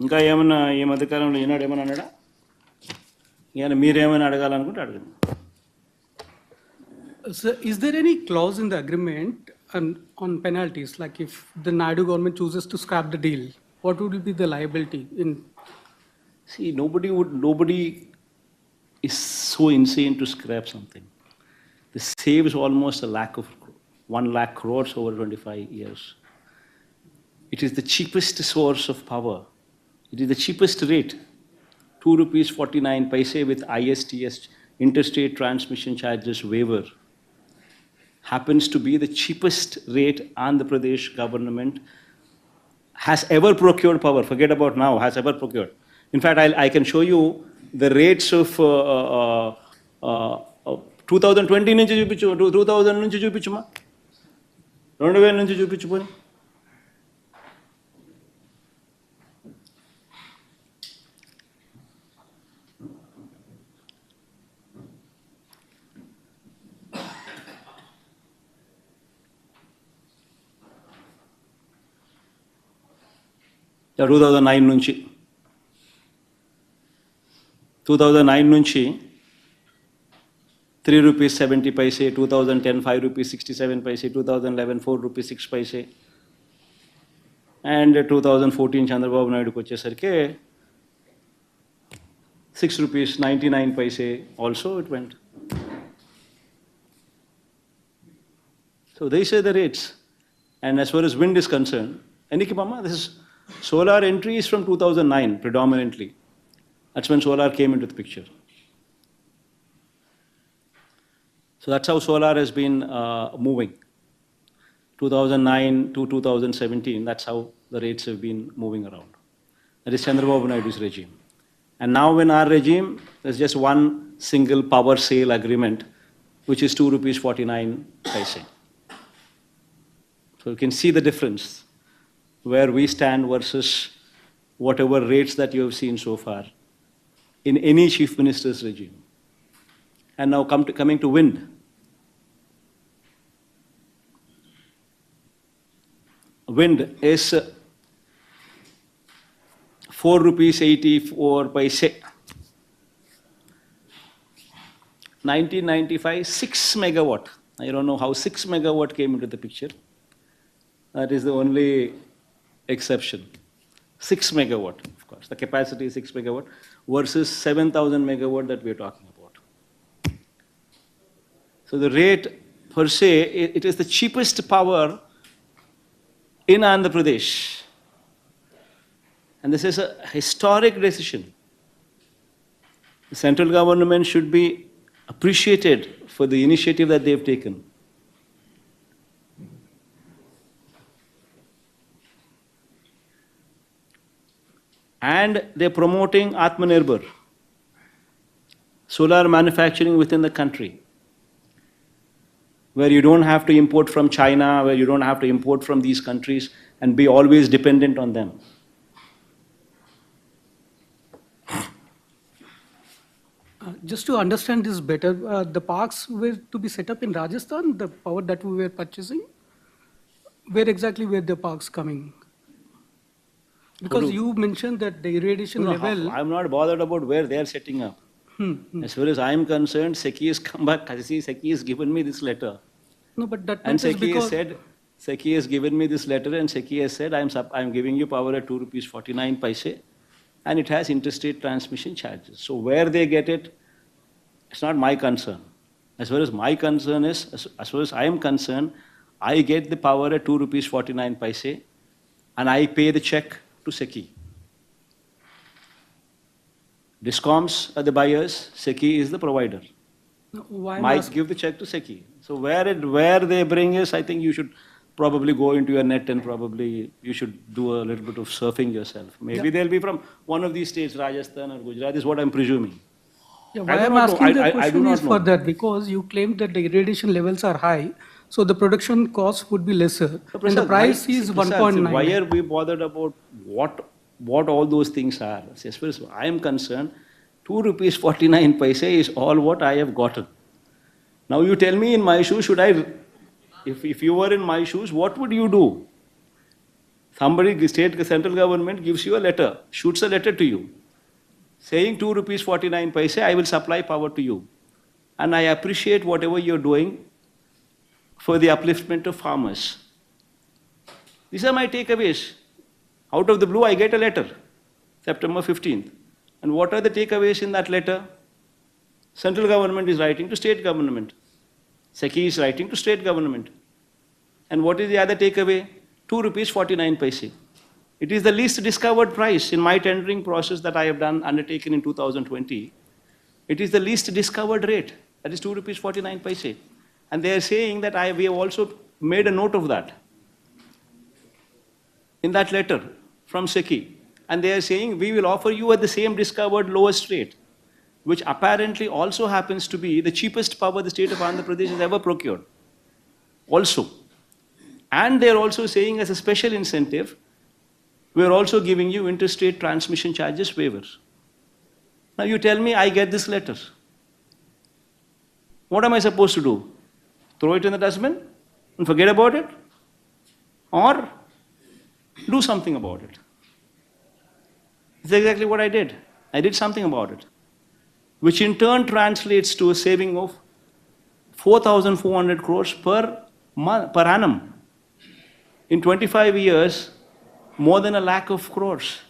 ఇంకా ఏమన్నా ఈ మధ్యకాలంలో ఈనాడు ఏమన్నా అన్నాడా? ఈయన మీరేమైనా అడగాలనుకుంటే అడగండి. So, is there any clause in the agreement on penalties? Like if the Naidu government chooses to scrap the deal, what would be the liability in? See, nobody is so insane to scrap something. This saves almost 1 lakh crores over 25 years. It is the cheapest source of power. It is the cheapest rate. 2 rupees 49 paise with ISTS, interstate transmission charges waiver. Happens to be the cheapest rate Andhra Pradesh government has ever procured power. Forget about now, has ever procured. In fact, I can show you the rates of 2020 నుంచి చూపించు, 2000 నుంచి చూపించుమా, 2000 నుంచి చూపించుకొని. Two thousand nine నుంచి 3 rupees 70 paise, 2010 5 rupees 67 paise, 2011 4 rupees 6 paise, and 2014 Chandrababu Naiduకి వచ్చేసరికి 6 rupees 99 paise also it went. So these are the rates. And as far as wind is concerned, Enikimama, this is solar entry is from 2009 predominantly. That's when solar came into the picture. So that's how solar has been moving. 2009 to 2017, that's how the rates have been moving around. That is Chandrababu Naidu's regime. And now in our regime, there's just one single power sale agreement, which is 2 rupees 49 paise. So you can see the difference where we stand versus whatever rates that you have seen so far in any chief minister's regime. And now coming to wind. Wind is 4 rupees 84 paise. 1995, 6 megawatt. I don't know how 6 megawatt came into the picture. That is the only exception. 6 megawatt, of course. The capacity is 6 megawatt versus 7,000 megawatt that we are talking about. So the rate per se, it is the cheapest power in Andhra Pradesh. And this is a historic decision. The central government should be appreciated for the initiative that they have taken. And they're promoting Atmanirbhar, solar manufacturing within the country, where you don't have to import from China, where you don't have to import from these countries and be always dependent on them. Just to understand this better, the parks were to be set up in Rajasthan, the power that we were purchasing. Where exactly were the parks coming? Because you mentioned that the irradiation level. I'm not bothered about where they are setting up. As far as I am concerned, SECI has come back. SECI has given me this letter. No, but that And is SECI because has said, SECI has given me this letter, and SECI has said, I'm giving you power at 2 rupees 49 paise, and it has interstate transmission charges. So where they get it, it's not my concern. As far as my concern is, as far as I am concerned, I get the power at 2 rupees 49 paise, and I pay the check to SECI. Discoms are the buyers, SECI is the provider. why Might give the check to SECI. So where they bring is, I think you should probably go into your net and probably you should do a little bit of surfing yourself. Maybe they'll be from one of these states, Rajasthan or Gujarat, is what I'm presuming. Yeah, why I'm asking the question is for that, because you claimed that the irradiation levels are high, so the production cost would be lesser, and the price is 1.9. Why are we bothered about what all those things are? As far as I am concerned, 2 rupees 49 paise is all what I have gotten. Now you tell me, in my shoes, if you were in my shoes, what would you do? Somebody, central government gives you a letter, shoots a letter to you, saying 2 rupees 49 paise, I will supply power to you. And I appreciate whatever you're doing for the upliftment of farmers. These are my takeaways. Out of the blue, I get a letter, September 15th. And what are the takeaways in that letter? Central government is writing to state government. SECI is writing to state government. And what is the other takeaway? 2 rupees 49 paise. It is the least discovered price in my tendering process that I have undertaken in 2020. It is the least discovered rate. That is 2 rupees 49 paise. And they are saying that we have also made a note of that in that letter from SECI. And they are saying we will offer you at the same discovered lowest rate, which apparently also happens to be the cheapest power the state of Andhra Pradesh has ever procured. Also. And they are also saying as a special incentive, we are also giving you interstate transmission charges waivers. Now you tell me I get this letter. What am I supposed to do? Throw it in the dustbin and forget about it? Or do something about it? It's exactly what I did. I did something about it, which in turn translates to a saving of 4,400 crores per annum. In 25 years, more than 1 lakh of crores.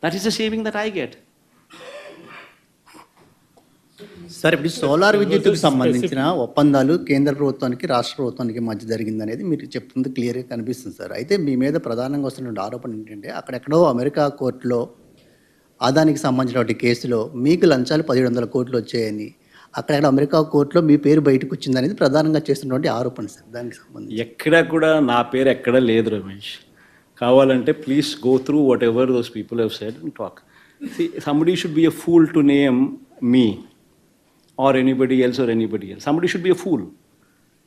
That is the saving that I get. Sir ఇప్పుడు solar విద్యుత్తుకు సంబంధించిన ఒప్పందాలు కేంద్ర ప్రభుత్వానికి రాష్ట్ర ప్రభుత్వానికి మధ్య జరిగిందనేది మీరు చెప్తుంది క్లియర్గా కనిపిస్తుంది సార్. అయితే మీ మీద ప్రధానంగా వస్తున్న ఆరోపణ ఏంటంటే అక్కడెక్కడో అమెరికా కోర్టులో అదానికి సంబంధించిన కేసులో మీకు లంచాలు 1,700 కోట్లు వచ్చాయని అక్కడ అమెరికా కోర్టులో మీ పేరు బయటకు వచ్చిందనేది ప్రధానంగా చేస్తున్నటువంటి ఆరోపణ సార్. దానికి సంబంధించి ఎక్కడ కూడా నా పేరు ఎక్కడ లేదు రమేష్. కావాలంటే please go through what ever those people have said and talk. Somebody should be a fool to name me or anybody else. Somebody should be a fool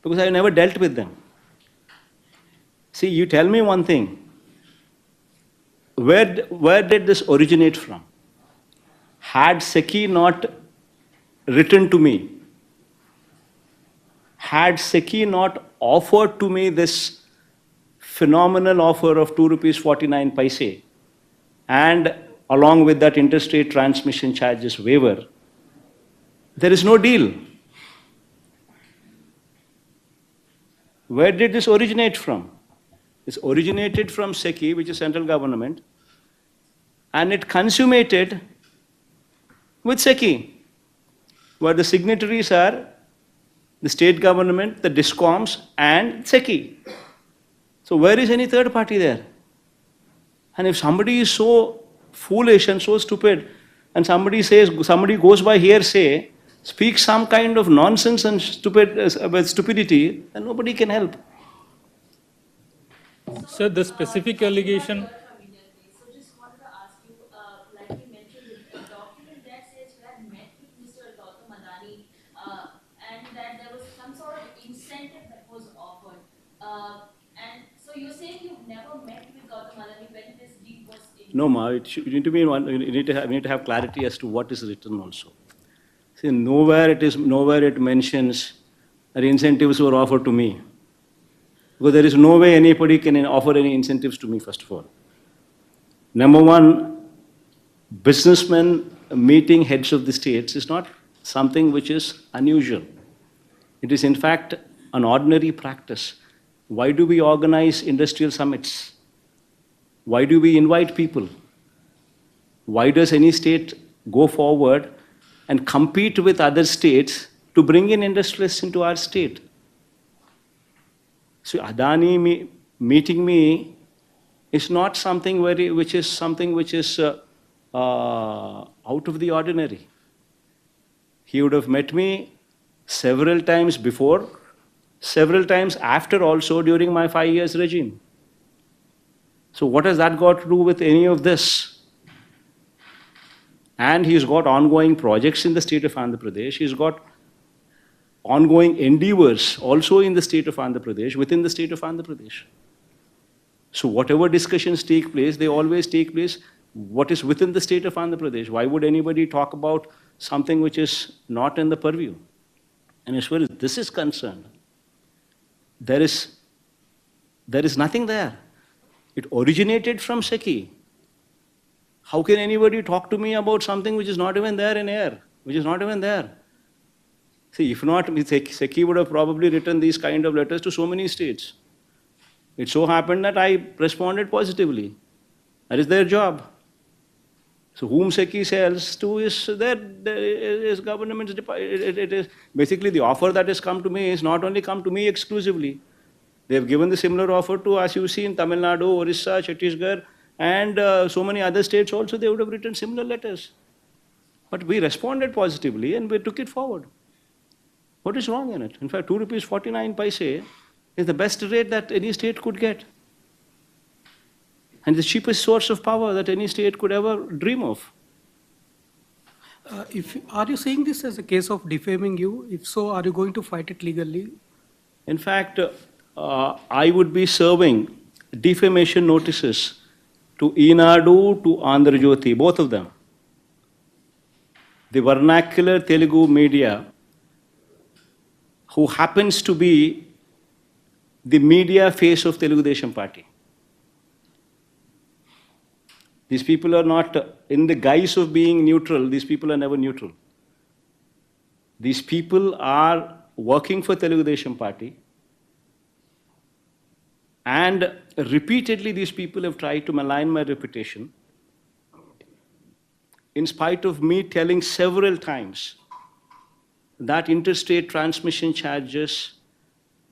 because I have never dealt with them. See, you tell me one thing. Where did this originate from? Had SECI not written to me, had SECI not offered to me this phenomenal offer of 2 rupees 49 paise and along with that interstate transmission charges waiver, there is no deal. Where did this originate from? This originated from SECI, which is central government, and it consummated with SECI, where the signatories are the state government, the DISCOMs, and SECI. So where is any third party there? And if somebody is so foolish and so stupid, and somebody goes by hearsay, speaks some kind of nonsense and stupidity, then nobody can help. Sir, the specific allegation. So just wanted to ask you, like you mentioned, the document that says you had met with Mr. Gautam Adani, and that there was some sort of incentive that was offered. And so you're saying you've never met with Gautam Adani when this deal was in? No, Ma, you need to have clarity as to what is written also. See, nowhere it mentions that incentives were offered to me. Because there is no way anybody can offer any incentives to me, first of all. Number one, businessmen meeting heads of the states is not something which is unusual. It is, in fact, an ordinary practice. Why do we organize industrial summits? Why do we invite people? Why does any state go forward and compete with other states to bring in industrialists into our state? So Adani meeting me is not something which is out of the ordinary. He would have met me several times before, several times after also during my 5 years regime. So what has that got to do with any of this? And he's got ongoing projects in the state of Andhra Pradesh. He's got ongoing endeavors also in the state of Andhra Pradesh, within the state of Andhra Pradesh. So whatever discussions take place, they always take place what is within the state of Andhra Pradesh. Why would anybody talk about something which is not in the purview? And as far as this is concerned, there is nothing there. It originated from SECI. How can anybody talk to me about something which is not even there in air, which is not even there? See, if not, SECI would have probably written these kind of letters to so many states. It so happened that I responded positively. That is their job. So whom SECI sells to is government's department. It is basically the offer that has come to me is not only come to me exclusively. They have given the similar offer to, as you see, in Tamil Nadu, Orissa, Chhattisgarh, and so many other states also. They would have written similar letters. But we responded positively and we took it forward. What is wrong in it? In fact, 2 rupees 49 paise is the best rate that any state could get. And the cheapest source of power that any state could ever dream of. Are you saying this as a case of defaming you? If so, are you going to fight it legally? In fact, I would be serving defamation notices to Enadu, to Andhra Jyoti, both of them. The vernacular Telugu media, who happens to be the media face of Telugu Desam Party. These people are not, in the guise of being neutral, these people are never neutral. These people are working for Telugu Desam Party, and repeatedly these people have tried to malign my reputation, in spite of me telling several times that interstate transmission charges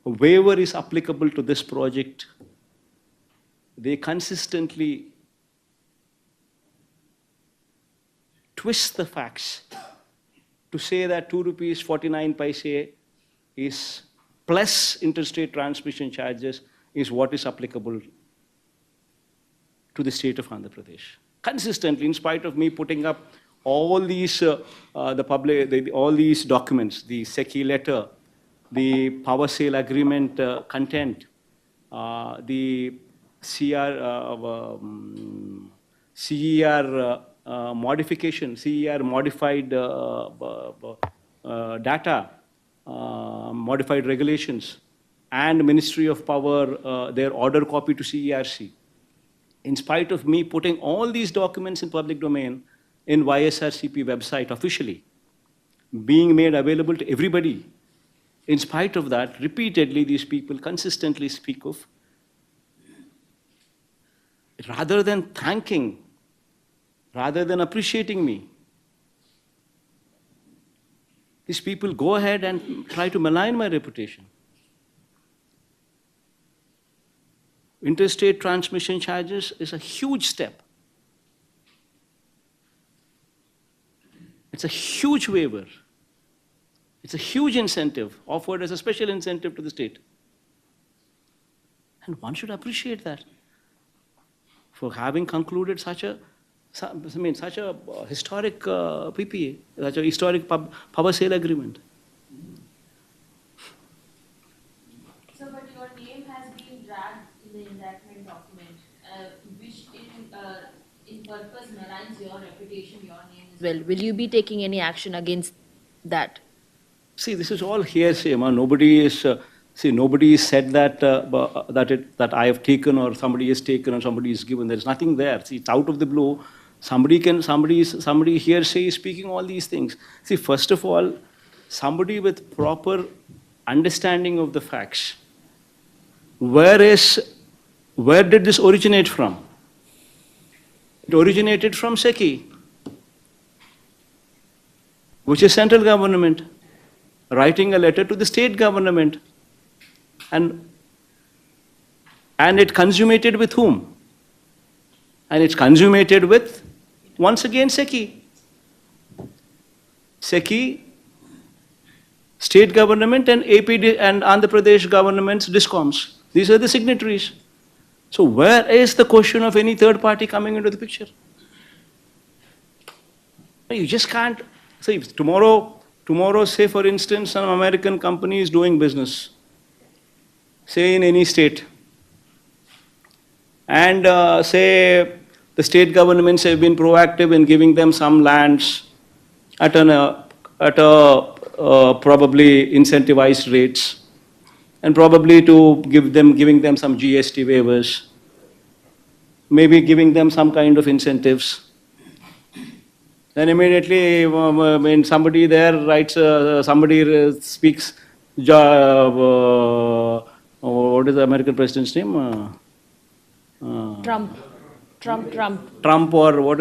waiver is applicable to this project. They consistently twist the facts to say that 2 rupees 49 paise is plus interstate transmission charges is what is applicable to the state of Andhra Pradesh. Consistently, in spite of me putting up all these, all these documents, the SECI letter, the power sale agreement content, the CER modification, CER modified data, modified regulations, and Ministry of Power, their order copy to CERC. In spite of me putting all these documents in public domain in YSRCP website officially, being made available to everybody, in spite of that, repeatedly these people consistently speak of, rather than thanking, rather than appreciating me, these people go ahead and try to malign my reputation. Interstate transmission charges is a huge step. It's a huge waiver. It's a huge incentive offered as a special incentive to the state. And one should appreciate that for having concluded such a historic PPA, such a historic power sale agreement. So, but your name has been dragged in the indictment document, which in purpose maligns your reputation, your name as well. Will you be taking any action against that? See, this is all hearsay. Nobody is said that that I have taken or somebody has taken or somebody is given. There is nothing there. See, it's out of the blue. Somebody hearsay is speaking all these things. See, first of all, somebody with proper understanding of the facts. Where did this originate from? It originated from SECI, which is central government, writing a letter to the state government. And it consummated with whom? And it's consummated with, once again, SECI. SECI, state government, and AP and Andhra Pradesh government's DISCOMs. These are the signatories. So where is the question of any third party coming into the picture? You just can't. See, tomorrow, say for instance, some American company is doing business, say in any state, and say the state governments have been proactive in giving them some lands at probably incentivized rates, and probably to giving them some GST waivers. maybe giving them some kind of incentives. Then immediately, when somebody there writes, somebody speaks, what is the American president's name? Trump. Trump or what